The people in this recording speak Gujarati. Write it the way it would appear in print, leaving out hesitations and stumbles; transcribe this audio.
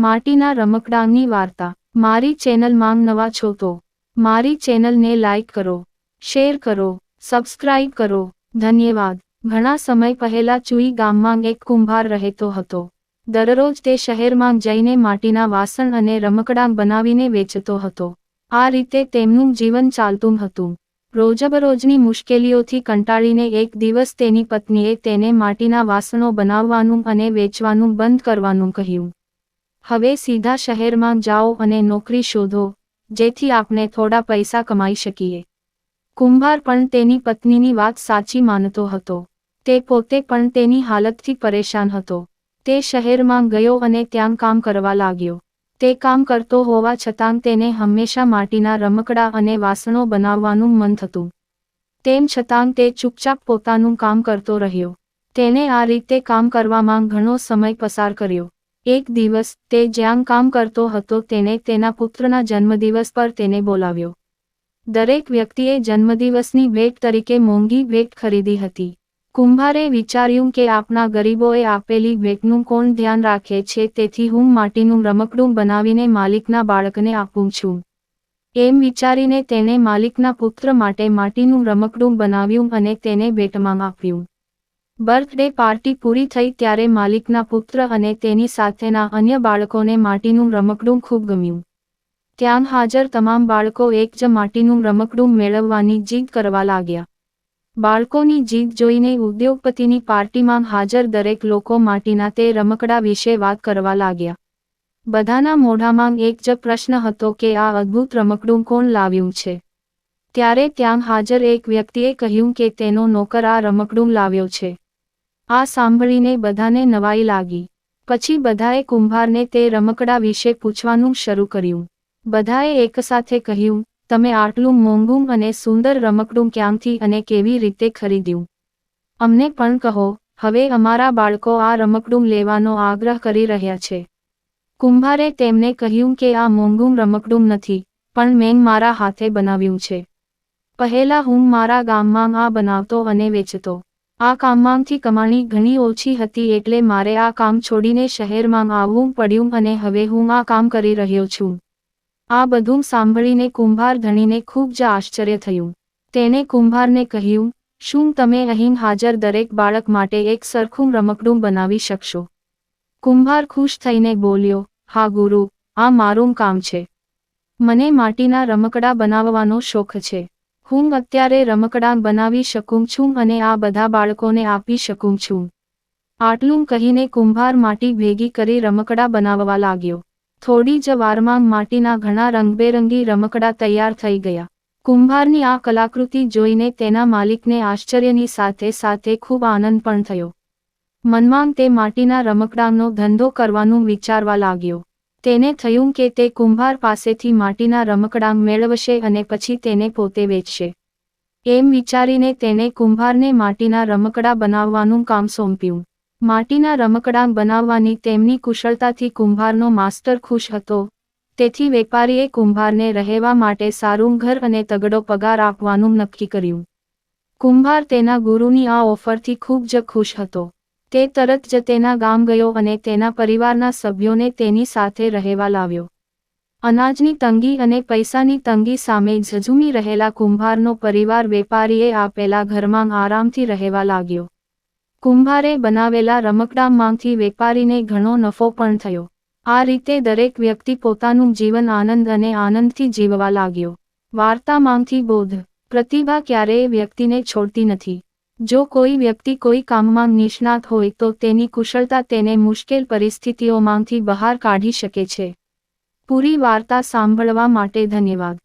માટીના રમકડાંની વાર્તા। મારી ચેનલમાં નવા છો તો મારી ચેનલને લાઈક કરો, શેર કરો, સબસ્ક્રાઇબ કરો, ધન્યવાદ। ઘણા સમય પહેલા ચુઈ ગામમાં એક કુંભાર રહેતો હતો। દરરોજ તે શહેરમાં જઈને માટીના વાસણ અને રમકડાં બનાવીને વેચતો હતો। આ રીતે તેમનું જીવન ચાલતું હતું। રોજબરોજની મુશ્કેલીઓથી કંટાળીને એક દિવસ તેની પત્નીએ તેને માટીના વાસણો બનાવવાનું અને વેચવાનું બંધ કરવાનું કહ્યું। હવે સીધા શહેરમાં જાઓ અને નોકરી શોધો, જેથી આપણે થોડા પૈસા કમાઈ શકીએ। કુંભાર પણ તેની પત્નીની વાત સાચી માનતો હતો। તે પોતે પણ તેની હાલતથી પરેશાન હતો। તે શહેરમાં ગયો અને ત્યાં કામ કરવા લાગ્યો। તે કામ કરતો હોવા છતાં તેને હંમેશા માટીના રમકડાં અને વાસણો બનાવવાનું મન થતું। તેમ છતાં તે ચૂપચાપ પોતાનું કામ કરતો રહ્યો। તેને આ રીતે કામ કરવામાં ઘણો સમય પસાર કર્યો। એક દિવસ તે જ્યાં કામ કરતો હતો તેને તેના પુત્રના જન્મદિવસ પર તેને બોલાવ્યો। દરેક વ્યક્તિએ જન્મદિવસની ભેટ તરીકે મોંઘી ભેટ ખરીદી હતી। કુંભારે વિચાર્યું કે આપણા ગરીબોએ આપેલી ભેટનું કોણ ધ્યાન રાખે છે, તેથી હું માટીનું રમકડું બનાવીને માલિકના બાળકને આપું છું। એમ વિચારીને તેણે માલિકના પુત્ર માટે માટીનું રમકડું બનાવ્યું અને તેને ભેટમાં આપ્યું। બર્થડે પાર્ટી પૂરી થઈ ત્યારે માલિકના પુત્ર અને તેની સાથેના અન્ય બાળકોને માટીનું રમકડું ખૂબ ગમ્યું। ત્યાં હાજર તમામ બાળકો એક જ માટીનું રમકડું મેળવવાની જીદ કરવા લાગ્યા। બાળકોની જીદ જોઈને ઉદ્યોગપતિની પાર્ટીમાં હાજર દરેક લોકો માટીના તે રમકડા વિશે વાત કરવા લાગ્યા। બધાના મોઢામાં એક જ પ્રશ્ન હતો કે આ અદ્ભુત રમકડું કોણ લાવ્યું છે। ત્યારે ત્યાં હાજર એક વ્યક્તિએ કહ્યું કે તેનો નોકર આ રમકડું લાવ્યો છે। આ સાંભળીને બધાને નવાઈ લાગી। પછી બધાએ કુંભારને તે રમકડા વિશે પૂછવાનું શરૂ કર્યું। બધાએ એકસાથે કહ્યું, તમે આટલું મોંઘું અને સુંદર રમકડું ક્યાંથી અને કેવી રીતે ખરીદ્યું? અમને પણ કહો। હવે અમારા બાળકો આ રમકડું લેવાનો આગ્રહ કરી રહ્યા છે। કુંભારે તેમને કહ્યું કે આ મોંઘું રમકડું નથી, પણ મેં મારા હાથે બનાવ્યું છે। પહેલા હું મારા ગામમાં આ બનાવતો અને વેચતો। આ કામમાંથી કમાણી ઘણી ઓછી હતી એટલે મારે આ કામ છોડીને શહેરમાં આવવું પડ્યું અને હવે હું આ કામ કરી રહ્યો છું। આ બધું સાંભળીને કુંભાર ધણીને ખૂબ જ આશ્ચર્ય થયું। તેણે કુંભારને કહ્યું, શું તમે અહીં હાજર દરેક બાળક માટે એક સરખું રમકડું બનાવી શકશો? કુંભાર ખુશ થઈને બોલ્યો, હા ગુરુ, આ મારું કામ છે। મને માટીના રમકડા બનાવવાનો શોખ છે। હું અત્યારે રમકડાં બનાવી શકું છું અને આ બધા બાળકોને આપી શકું છું। આટલું કહીને કુંભાર માટી ભેગી કરી રમકડા બનાવવા લાગ્યો। થોડી જ વારમાં માટીના ઘણા રંગબેરંગી રમકડા તૈયાર થઈ ગયા। કુંભારની આ કલાકૃતિ જોઈને તેના માલિકને આશ્ચર્યની સાથે સાથે ખૂબ આનંદ પણ થયો। મનમાં તે માટીના રમકડાંનો ધંધો કરવાનું વિચારવા લાગ્યો। તેને થયું કે તે કુંભાર પાસેથી માટીના રમકડાં મેળવશે અને પછી તેને પોતે વેચશે। એમ વિચારીને તેણે કુંભારને માટીના રમકડા બનાવવાનું કામ સોંપ્યું। માટીના રમકડાં બનાવવાની તેમની કુશળતાથી કુંભારનો માસ્ટર ખુશ હતો, તેથી વેપારીએ કુંભારને રહેવા માટે સારું ઘર અને તગડો પગાર આપવાનું નક્કી કર્યું। કુંભાર તેના ગુરુની આ ઓફરથી ખૂબ જ ખુશ હતો। તે તરત જ તેના ગામ ગયો અને તેના પરિવારના સભ્યોને તેની સાથે રહેવા લાવ્યો। અનાજની તંગી અને પૈસાની તંગી સામે ઝઝૂમી રહેલા કુંભારનો પરિવાર વેપારીએ આપેલા ઘરમાં આરામથી રહેવા લાગ્યો। કુંભારે બનાવેલા રમકડાંમાંથી વેપારીને ઘણો નફો પણ થયો। આ રીતે દરેક વ્યક્તિ પોતાનું જીવન આનંદ અને આનંદથી જીવવા લાગ્યો। વાર્તામાંથી બોધ: પ્રતિભા ક્યારેય વ્યક્તિને છોડતી નથી। જો કોઈ વ્યક્તિ કોઈ કામમાં નિષ્ણાત હોય તો તેની કુશળતા તેને મુશ્કેલ પરિસ્થિતિઓમાંથી બહાર કાઢી શકે છે। પૂરી વાર્તા સાંભળવા માટે ધન્યવાદ।